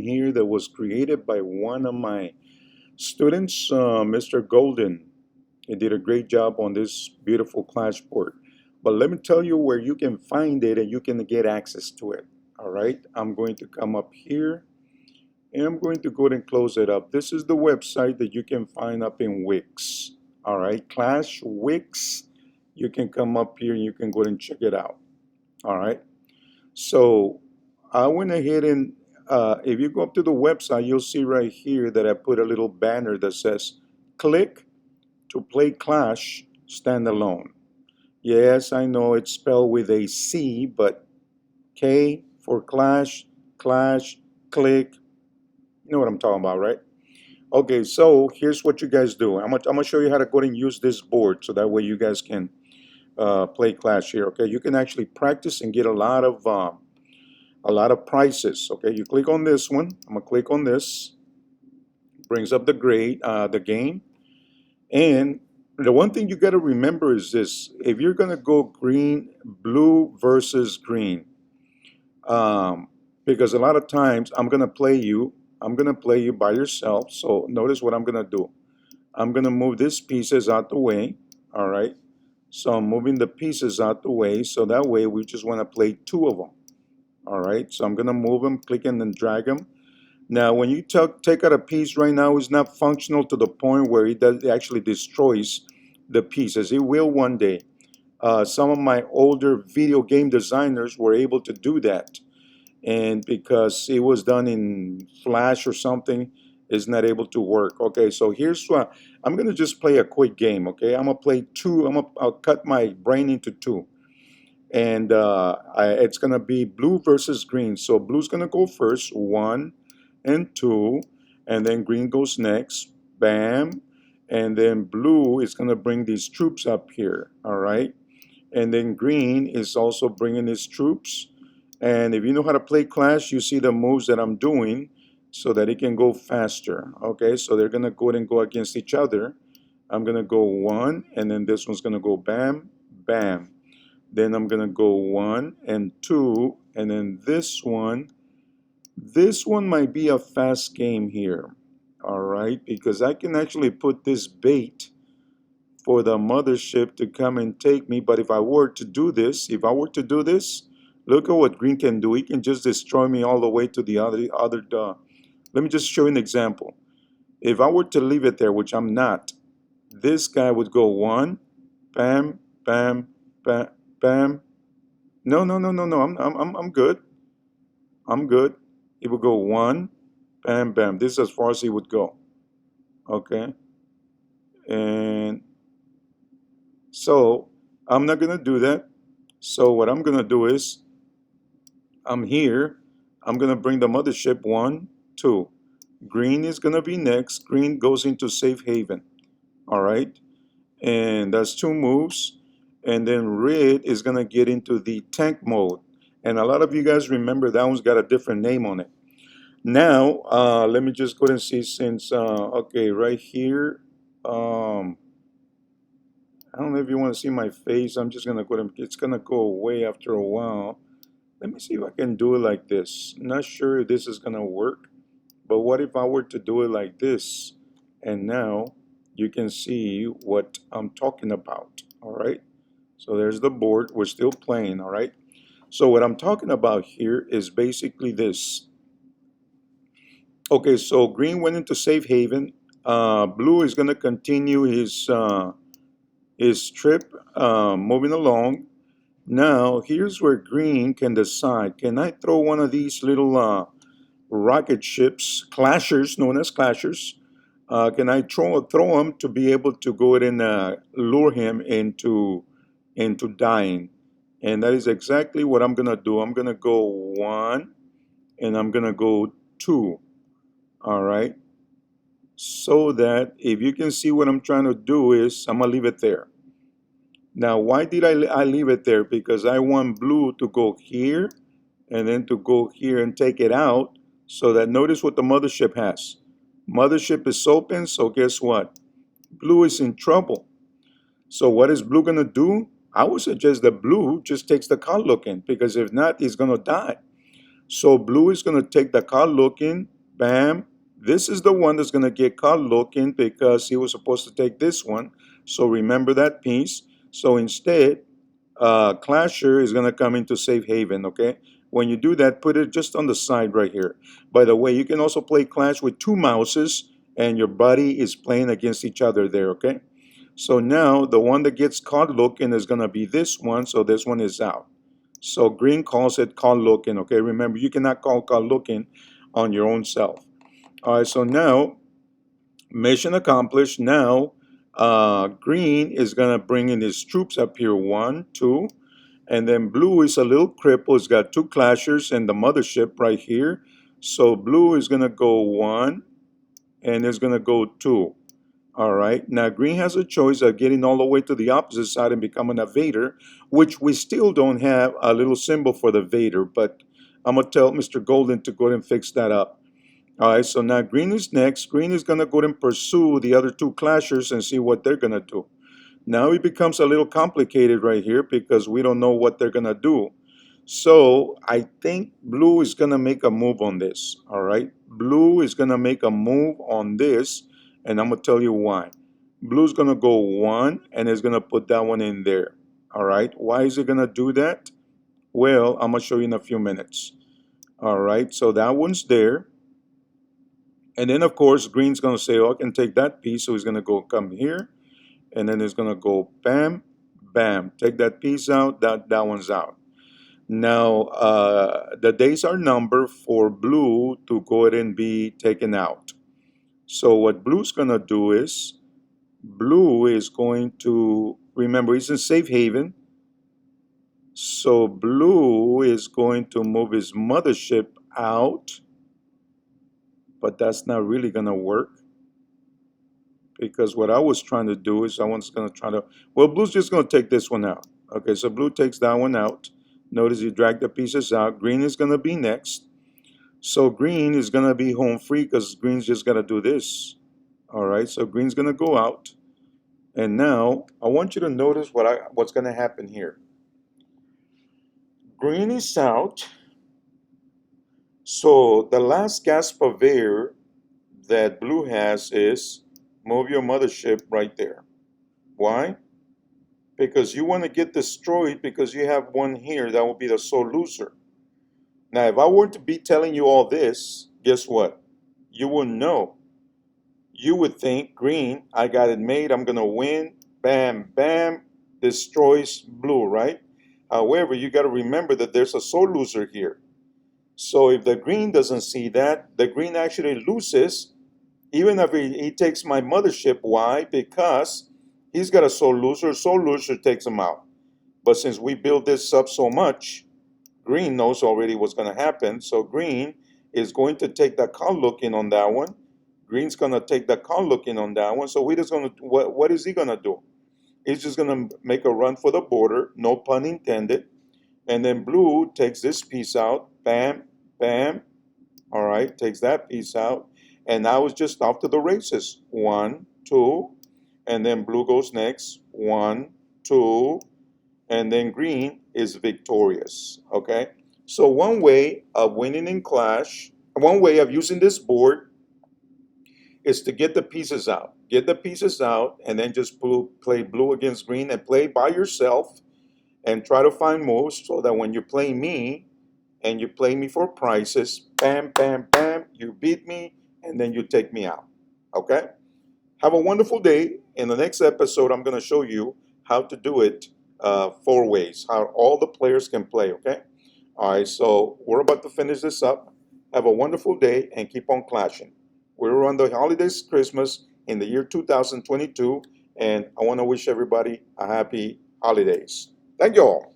here that was created by one of my students, Mr. Golden. He did a great job on this beautiful Clash board. But let me tell you where you can find it and you can get access to it. All right, I'm going to come up here and I'm going to go ahead and close it up. This is the website that you can find up in Wix. All right, Clash Wix. You can come up here and you can go ahead and check it out. All right. So I went ahead and if you go up to the website, you'll see right here that I put a little banner that says, click to play Clash standalone. Yes, I know it's spelled with a C, but K for Clash, Clash, click. You know what I'm talking about, right? Okay, so here's what you guys do. I'm gonna show you how to go ahead and use this board so that way you guys can play Clash here. Okay, you can actually practice and get a lot of prizes. Okay, you click on this one. I'm gonna click on this. Brings up the game. And the one thing you got to remember is this: if you're gonna go blue versus green, because a lot of times I'm gonna play you by yourself. So notice what I'm gonna do. I'm gonna move these pieces out the way. All right. So I'm moving the pieces out the way, so that way we just want to play two of them. All right, so I'm gonna move them, click and then drag them. Now, when you take out a piece right now, it's not functional to the point where it actually destroys the pieces. It will one day. Some of my older video game designers were able to do that, and because it was done in Flash or something, it's not able to work. Okay, so here's what I'm gonna just play a quick game. Okay, I'm gonna play two. I'll cut my brain into two. And it's gonna be blue versus green. So blue's gonna go first, 1 and 2, and then green goes next, bam, and then blue is gonna bring these troops up here, all right? And then green is also bringing his troops. And if you know how to play Clash, you see the moves that I'm doing so that it can go faster, okay? So they're gonna go ahead and go against each other. I'm gonna go 1, and then this one's gonna go bam, bam. Then I'm gonna go 1 and 2, and then this one might be a fast game here, all right, because I can actually put this bait for the mothership to come and take me. But if I were to do this, look at what green can do. He can just destroy me all the way to the other let me just show you an example. If I were to leave it there, which I'm not, this guy would go 1, bam, bam, bam, bam. No, no, no, no, no. I'm good. I'm good. It would go 1, bam, bam. This is as far as he would go. Okay. And so I'm not gonna do that. So what I'm gonna do is I'm here. I'm gonna bring the mothership 1, 2. Green is gonna be next. Green goes into safe haven. All right. And that's 2 moves. And then red is gonna get into the tank mode. And a lot of you guys remember that one's got a different name on it. Now, let me just go ahead and see since, okay, right here, I don't know if you want to see my face. I'm just gonna go ahead and, it's gonna go away after a while. Let me see if I can do it like this. Not sure if this is gonna work, but what if I were to do it like this? And now you can see what I'm talking about, all right? So there's the board. We're still playing, all right? So what I'm talking about here is basically this. Okay, so green went into safe haven. Blue is going to continue his trip, moving along. Now, here's where green can decide. Can I throw one of these little rocket ships, clashers, known as clashers? Can I throw them to be able to go ahead and lure him into dying? And that is exactly what I'm gonna do. I'm gonna go 1, and I'm gonna go 2. All right. So that if you can see what I'm trying to do is I'm gonna leave it there. Now, why did I leave it there? Because I want blue to go here and then to go here and take it out, so that notice what the mothership has. Mothership is open, so guess what? Blue is in trouble. So what is blue gonna do? I would suggest that blue just takes the card looking, because if not, he's gonna die. So blue is gonna take the card looking, Bam. This is the one that's going to get caught looking because he was supposed to take this one. So remember that piece. So instead, Clasher is going to come into safe haven, okay? When you do that, put it just on the side right here. By the way, you can also play Clash with two mouses and your buddy is playing against each other there, okay? So now the one that gets caught looking is going to be this one, so this one is out. So green calls it caught looking, okay? Remember, you cannot call caught looking on your own self. All right, so now, mission accomplished. Now, green is going to bring in his troops up here, 1, 2. And then blue is a little cripple. It's got 2 clashers and the mothership right here. So blue is going to go 1 and it's going to go 2. All right. Now green has a choice of getting all the way to the opposite side and becoming a Vader, which we still don't have a little symbol for the Vader. But I'm going to tell Mr. Golden to go ahead and fix that up. All right. So now green is next. Green is going to go ahead and pursue the other 2 clashers and see what they're going to do. Now it becomes a little complicated right here because we don't know what they're going to do. So I think blue is going to make a move on this. All right. Blue is going to make a move on this. And I'm going to tell you why. Blue's going to go 1 and it's going to put that one in there. All right. Why is it going to do that? Well, I'm going to show you in a few minutes. All right. So that one's there. And then, of course, green's going to say, oh, I can take that piece. So he's going to go come here. And then it's going to go bam, bam. Take that piece out, that one's out. Now, the days are numbered for blue to go ahead and be taken out. So what blue's going to do is, blue is going to, remember, he's in safe haven. So blue is going to move his mothership out. But that's not really going to work. Because what I was trying to do is I was going to try to, well, blue's just going to take this one out. Okay, so blue takes that one out. Notice you drag the pieces out. Green is going to be next. So green is going to be home free because green's just got to do this. All right, so green's going to go out. And now I want you to notice what's going to happen here. Green is out. So the last gasp of air that blue has is move your mothership right there. Why? Because you want to get destroyed because you have one here that will be the sole loser. Now, if I were to be telling you all this, guess what? You wouldn't know. You would think, green, I got it made, I'm going to win, bam, bam, destroys blue, right? However, you got to remember that there's a sole loser here. So if the green doesn't see that, the green actually loses, even if he takes my mothership. Why? Because he's got a sole loser takes him out. But since we build this up so much, green knows already what's going to happen. So green is going to take that call look in on that one. Green's going to take that call look in on that one. So we just going to, what is he going to do? He's just going to make a run for the border, no pun intended. And then blue takes this piece out, bam, bam. All right, takes that piece out. And now it's just off to the races. 1, 2, and then blue goes next. 1, 2, and then green is victorious. Okay, so one way of winning in Clash, one way of using this board is to get the pieces out. Get the pieces out, and then just play blue against green and play by yourself and try to find moves so that when you play me and you play me for prizes, bam, bam, bam, you beat me and then you take me out. Okay? Have a wonderful day. In the next episode, I'm going to show you how to do it 4 ways, how all the players can play. Okay? All right, so we're about to finish this up. Have a wonderful day and keep on clashing. We're on the holidays, Christmas in the year 2022, and I want to wish everybody a happy holidays. Thank you all.